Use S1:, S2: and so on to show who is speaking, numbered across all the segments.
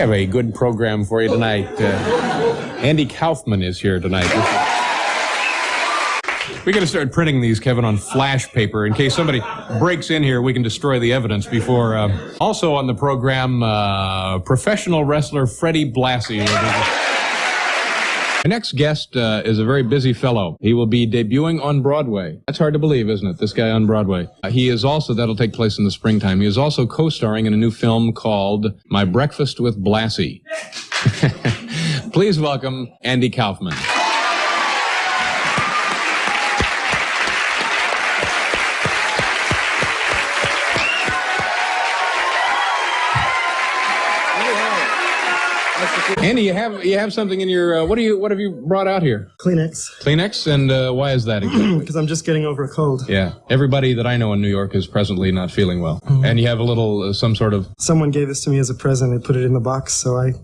S1: have a good program for you tonight. Andy Kaufman is here tonight. We got to start printing these, Kevin, on flash paper in case somebody breaks in here. We can destroy the evidence before. Also on the program, professional wrestler Freddie Blassie. Our next guest is a very busy fellow. He will be debuting on Broadway. That's hard to believe, isn't it? This guy on Broadway. He is also, that'll take place in the springtime. He is also co-starring in a new film called My Breakfast with Blassie. Please welcome Andy Kaufman. Andy, you have something in your, what have you brought out here?
S2: Kleenex.
S1: Kleenex? And why is that exactly?
S2: Because I'm just getting over a cold.
S1: Yeah. Everybody that I know in New York is presently not feeling well. Mm-hmm. And you have a little, some sort of... Someone
S2: gave this to me as a present. They put it in the box, so I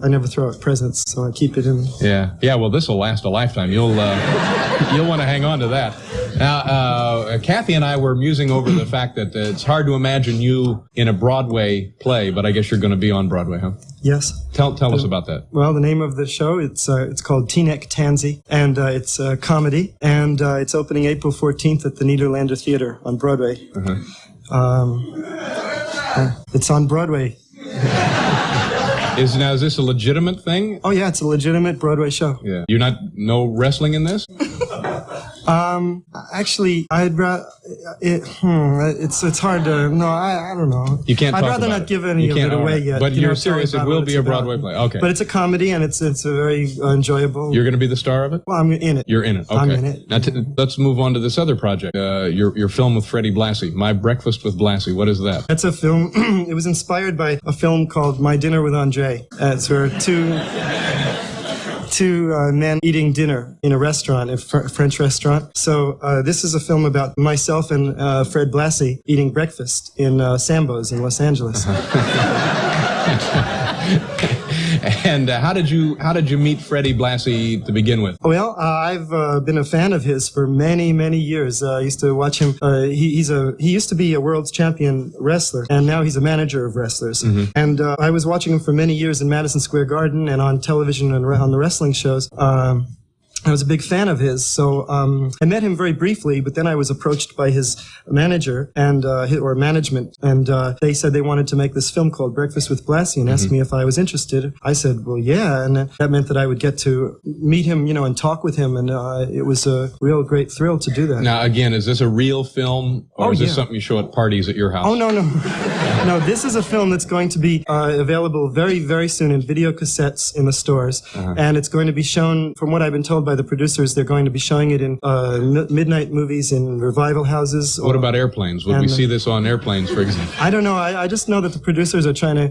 S2: never throw out presents, so I keep it in.
S1: Yeah. Yeah, well, this will last a lifetime. You'll want to hang on to that. Now, Kathy and I were musing over the fact that it's hard to imagine you in a Broadway play, but I guess you're going to be on Broadway, huh?
S2: Yes.
S1: Tell us about that.
S2: Well, the name of the show, it's called Teaneck Tansy, and it's a comedy, and it's opening April 14th at the Nederlander Theater on Broadway. It's on Broadway.
S1: Is this a legitimate thing?
S2: Oh, yeah, it's a legitimate Broadway show.
S1: Yeah. No wrestling in this?
S2: Actually, I'd rather, it's hard to, no, I don't know.
S1: You can't talk about it.
S2: I'd rather not give any of it away yet.
S1: But you're serious, it will be a Broadway play. Okay.
S2: But it's a comedy, and it's a very enjoyable.
S1: You're going to be the star of it?
S2: Well, I'm in it.
S1: You're in it, okay.
S2: I'm in it.
S1: Now, let's move on to this other project, your film with Freddie Blassie, My Breakfast with Blassie. What is that?
S2: That's a film, it was inspired by a film called My Dinner with Andre. It's where two men eating dinner in a restaurant, a French restaurant. So this is a film about myself and Fred Blassie eating breakfast in Sambo's in Los Angeles.
S1: And how did you meet Freddie Blassie to begin with?
S2: Well, I've been a fan of his for many, many years. I used to watch him. He used to be a world champion wrestler, and now he's a manager of wrestlers. Mm-hmm. And I was watching him for many years in Madison Square Garden and on television and on the wrestling shows. I was a big fan of his, so I met him very briefly, but then I was approached by his manager or management, and they said they wanted to make this film called Breakfast with Blassie and asked me if I was interested. I said, well, yeah, and that meant that I would get to meet him, and talk with him, and it was a real great thrill to do that.
S1: Now, again, is this a real film, or is this something you show at parties at your house?
S2: Oh, no. No, this is a film that's going to be available very, very soon in video cassettes in the stores, and it's going to be shown, from what I've been told by the producers, they're going to be showing it in midnight movies in revival houses.
S1: What about airplanes? Would we see this on airplanes, for example?
S2: I don't know. I just know that the producers are trying to,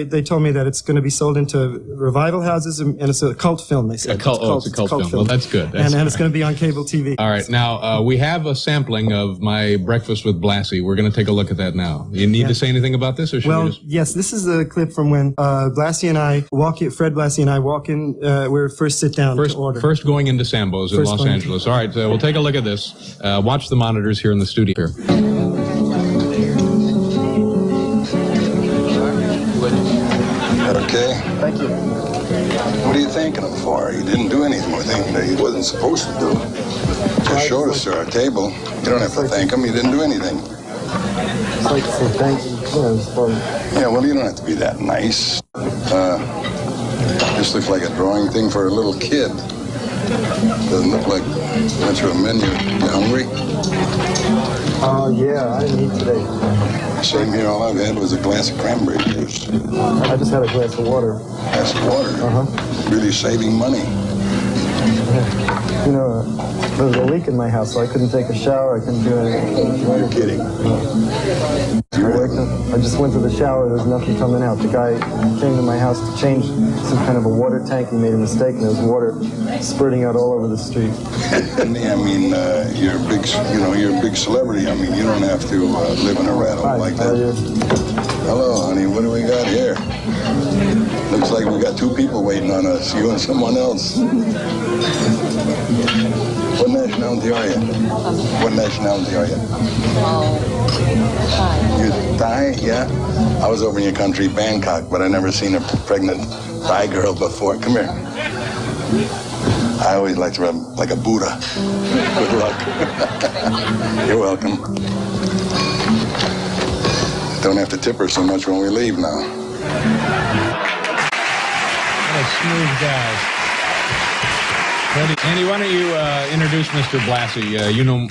S2: they told me that it's going to be sold into revival houses, and it's a cult film, they said.
S1: It's a cult film. Well, that's good.
S2: And it's going to be on cable TV.
S1: All right. Now, we have a sampling of My Breakfast with Blassie. We're going to take a look at that now. You need to say anything about this, or should we just...
S2: Yes, this is a clip from when Fred Blassie and I walk in, we first sit down to order.
S1: First going into Sambo's in Los Angeles. All right, we'll take a look at this. Watch the monitors here in the studio. Here.
S3: That okay?
S2: Thank you.
S3: What are you thanking him for? He didn't do anything with him that he wasn't supposed to do. Just showed us to our table. You don't have to thank him. He didn't do anything.
S2: It's like to say thank you.
S3: Yeah, well, you don't have to be that nice. This looks like a drawing thing for a little kid. Doesn't look like much of a menu. You hungry?
S2: Yeah, I didn't eat today.
S3: Same here. All I've had was a glass of cranberry juice.
S2: I just had a glass of water.
S3: Glass of water? Really saving money.
S2: There was a leak in my house, so I couldn't take a shower. I couldn't do anything.
S3: You're kidding.
S2: I just went to the shower. There was nothing coming out. The guy came to my house to change some kind of a water tank. He made a mistake, and there was water spurting out all over the street.
S3: I mean, you're a big, you're a big celebrity. I mean, you don't have to live in a rattle like that. Hello, honey. What do we got here? Looks like we got two people waiting on us. You and someone else. What nationality are you? What nationality are you? You Thai? Yeah. I was over in your country, Bangkok, but I never seen a pregnant Thai girl before. Come here. I always like to rub like a Buddha. Good luck. You're welcome. Don't have to tip her so much when we leave now.
S1: What a smooth guy. Andy, why don't you introduce Mr. Blassie? You know,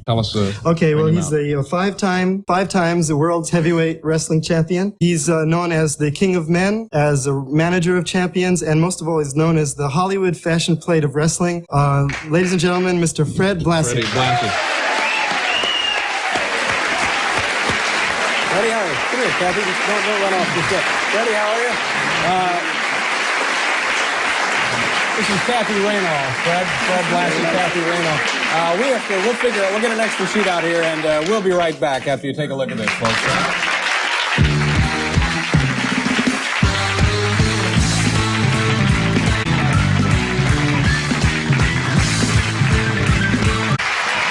S1: tell us.
S2: Okay, well, he's the five times the world's heavyweight wrestling champion. He's known as the King of Men, as a manager of champions, and most of all, he's known as the Hollywood fashion plate of wrestling. Ladies and gentlemen, Mr. Fred Blassie.
S1: Freddie Blassie.
S4: Freddie, how are you? Come here, Kathy. Don't run off just yet. Freddie, how are you? This is Kathy Raynaud. Fred Blassie, Kathy Raynaud. We'll figure out, we'll get an extra sheet out here, and we'll be right back after you take a look at this, folks.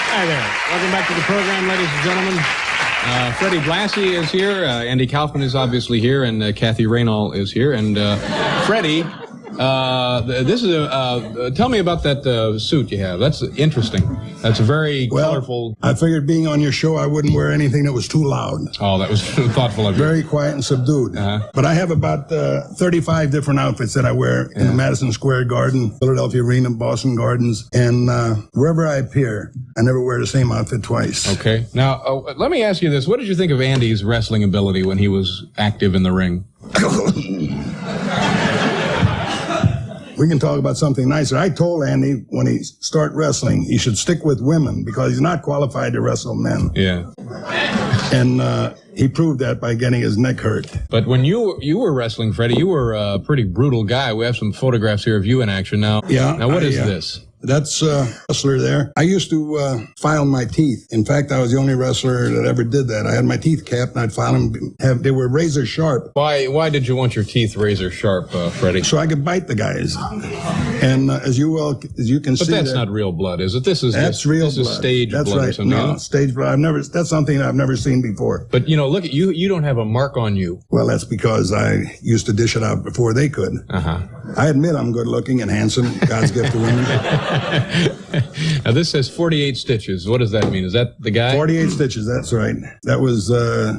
S1: Hi there. Welcome back to the program, ladies and gentlemen. Freddie Blassie is here. Andy Kaufman is obviously here, and Kathy Raynaud is here. And Freddie, this is tell me about that suit you have. That's interesting. That's very colorful.
S5: I figured being on your show, I wouldn't wear anything that was too loud.
S1: Oh, that was thoughtful of you.
S5: Very quiet and subdued. But I have about 35 different outfits that I wear in the Madison Square Garden, Philadelphia Arena, Boston Gardens, and wherever I appear, I never wear the same outfit twice.
S1: Okay. Now, let me ask you this. What did you think of Andy's wrestling ability when he was active in the ring?
S5: We can talk about something nicer. I told Andy when he started wrestling, he should stick with women because he's not qualified to wrestle men.
S1: Yeah.
S5: And he proved that by getting his neck hurt.
S1: But when you were wrestling, Freddie, you were a pretty brutal guy. We have some photographs here of you in action now.
S5: Yeah.
S1: Now, what is this?
S5: That's a wrestler there. I used to file my teeth. In fact, I was the only wrestler that ever did that. I had my teeth capped, and I'd file them. They were razor sharp.
S1: Why did you want your teeth razor sharp, Freddie?
S5: So I could bite the guys. And as you can see,
S1: but that's not real blood, is it? That's
S5: real blood.
S1: This is stage
S5: blood
S1: or something.
S5: No, stage blood. That's something I've never seen before.
S1: But look at you. You don't have a mark on you.
S5: Well, that's because I used to dish it out before they could. I admit I'm good looking and handsome. God's gift to women.
S1: Now this says 48 stitches. What does that mean? Is that the guy?
S5: 48 stitches. That's right. That was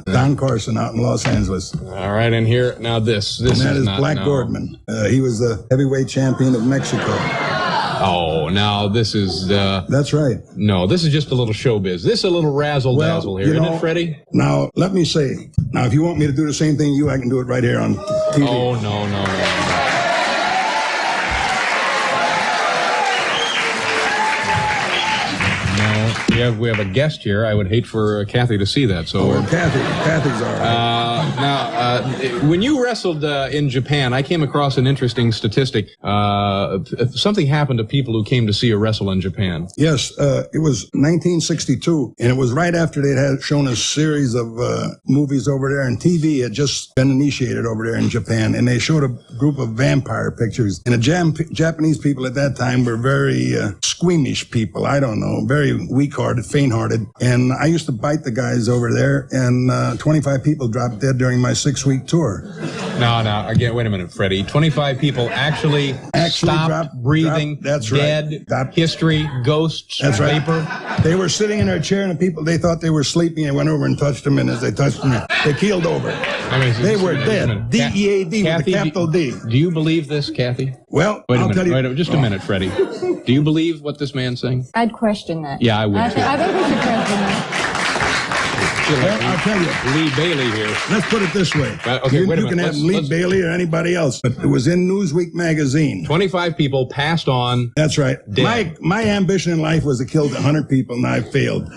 S5: Don Carson out in Los Angeles.
S1: All right, and here now this
S5: and that is
S1: not,
S5: Black Gordman. He was the heavyweight champion of Mexico.
S1: Oh, now this is
S5: That's right.
S1: No, this is just a little showbiz. This is a little razzle dazzle here, isn't it, Freddie?
S5: Now let me say. Now, if you want me to do the same thing you, I can do it right here on TV.
S1: Oh no. We have a guest here. I would hate for Kathy to see that. So
S5: Kathy's all right.
S1: Now, when you wrestled in Japan, I came across an interesting statistic. Something happened to people who came to see a wrestle in Japan.
S5: Yes, it was 1962, and it was right after they had shown a series of movies over there, and TV had just been initiated over there in Japan, and they showed a group of vampire pictures. And the Japanese people at that time were very squeamish people. I don't know, very weak-hearted, faint-hearted. And I used to bite the guys over there, and 25 people dropped dead during my 6-week tour.
S1: No, again, wait a minute, Freddie. 25 people actually stopped breathing,
S5: that's
S1: dead,
S5: right.
S1: History, ghosts,
S5: that's
S1: vapor.
S5: Right. They were sitting in their chair, and the people, they thought they were sleeping, and went over and touched them, and as they touched them, they keeled over. They were dead. D-E-A-D with a capital D.
S1: Do you believe this, Kathy?
S5: Well,
S1: I'll tell you. Wait, just a minute, Freddie. Do you believe what this man's saying?
S6: I'd question that.
S1: Yeah, I would.
S6: I think we should question that.
S5: Well, I'll tell you.
S1: Lee Bailey here.
S5: Let's put it this way.
S1: Okay,
S5: you
S1: wait a
S5: can
S1: minute.
S5: have Lee Bailey or anybody else, but it was in Newsweek magazine.
S1: 25 people passed on.
S5: That's right.
S1: Dead.
S5: My ambition in life was to kill 100 people, and I failed.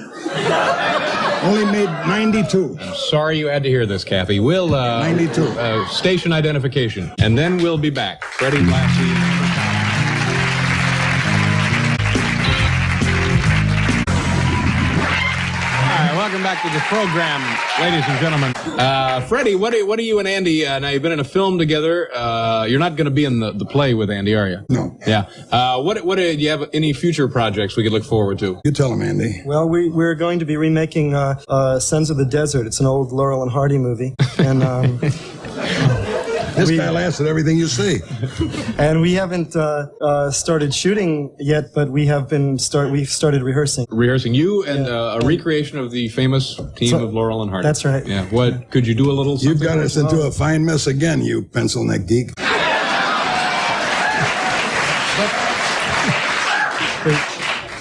S5: Only made 92.
S1: I'm sorry you had to hear this, Kathy. We'll
S5: 92.
S1: Station identification, and then we'll be back. Freddie Blassie. Welcome back to the program, ladies and gentlemen. Freddie, what are you and Andy? Now you've been in a film together. You're not going to be in the play with Andy, are you?
S5: No.
S1: Yeah. What do you have? Any future projects we could look forward to?
S5: You tell him, Andy.
S2: Well, we're going to be remaking Sons of the Desert. It's an old Laurel and Hardy movie, and
S5: This guy laughs at everything you say.
S2: and we haven't started shooting yet, but we've started rehearsing.
S1: Rehearsing you and a recreation of the famous team of Laurel and Hardy.
S2: That's right.
S1: Yeah. What could you do a little?
S5: You've
S1: something
S5: got us into a fine mess again, you pencil neck geek.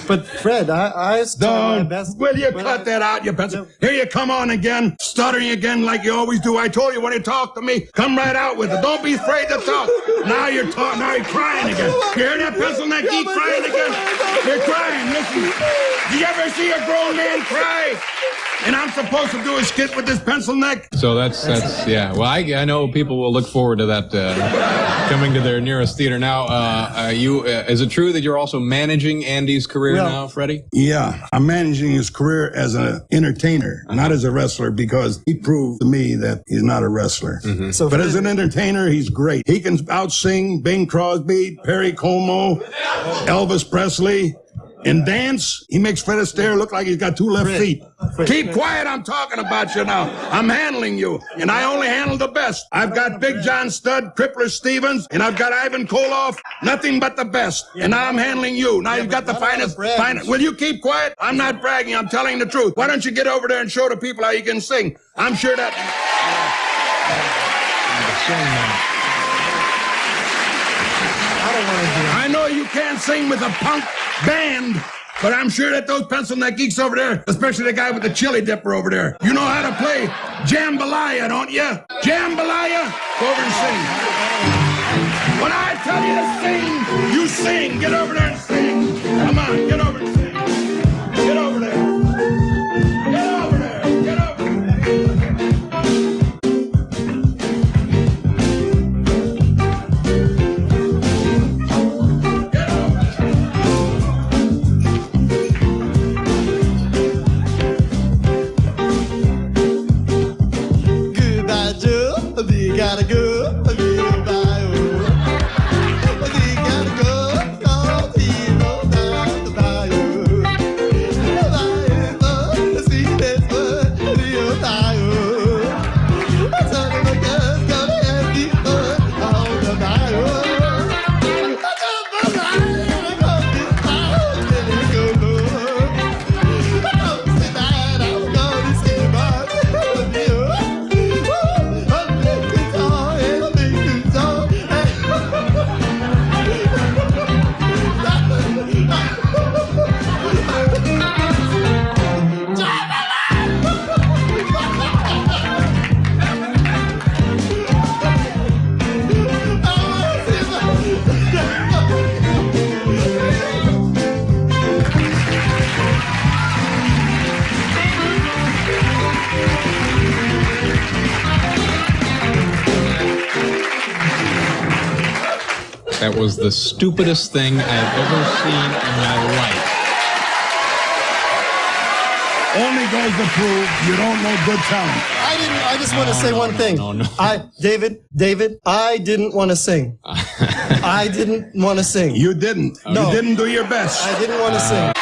S2: But Fred, I started my best.
S5: Will you cut that out, you pencil? Here you come on again, stuttering again like you always do. I told you when you talk to me, come right out with it. Don't be afraid to talk. Now you're talking. Now you're crying again. You hear that pencil neck geek crying again? You're crying. Listen. Did you ever see a grown man cry? And I'm supposed to do a skit with this pencil neck?
S1: So that's yeah. Well, I know people will look forward to that coming to their nearest theater. Now, is it true that you're also managing Andy's career now, Freddie?
S5: Yeah, I'm managing his career as an entertainer, not as a wrestler, because he proved to me that he's not a wrestler.
S2: So
S5: But as an entertainer, he's great. He can out-sing Bing Crosby, Perry Como, Elvis Presley. And dance, he makes Fred Astaire look like he's got two left feet. Keep quiet, I'm talking about you now. I'm handling you, and I only handle the best. I've got Big John Studd, Crippler Stevens, and I've got Ivan Koloff, nothing but the best. And now I'm handling you. Now you've got the finest. Will you keep quiet? I'm not bragging, I'm telling the truth. Why don't you get over there and show the people how you can sing? I'm sure that... I know you can't sing with a punk band, but I'm sure that those pencil neck geeks over there, especially the guy with the chili dipper over there, you know how to play jambalaya, don't you? Jambalaya? Go over and sing. When I tell you to sing, you sing. Get over there and sing. Come on, get over and sing. Get over there. Get over there. Get over there.
S7: Gotta go, goodbye, oh. We gotta go, down the bayou. The sweetest word, the Ohio. Some of the girls come and be fun on the bayou. I come from the island, I come this town, let it go low. I come tonight, I'm gonna see my baby.
S1: That was the stupidest thing I've ever seen in my life.
S5: Only goes to prove you don't know good talent.
S2: I just want to say one thing.
S1: No.
S2: David, I didn't want to sing. I didn't want to sing.
S5: You didn't.
S2: No.
S5: You didn't do your best.
S2: I didn't want to sing.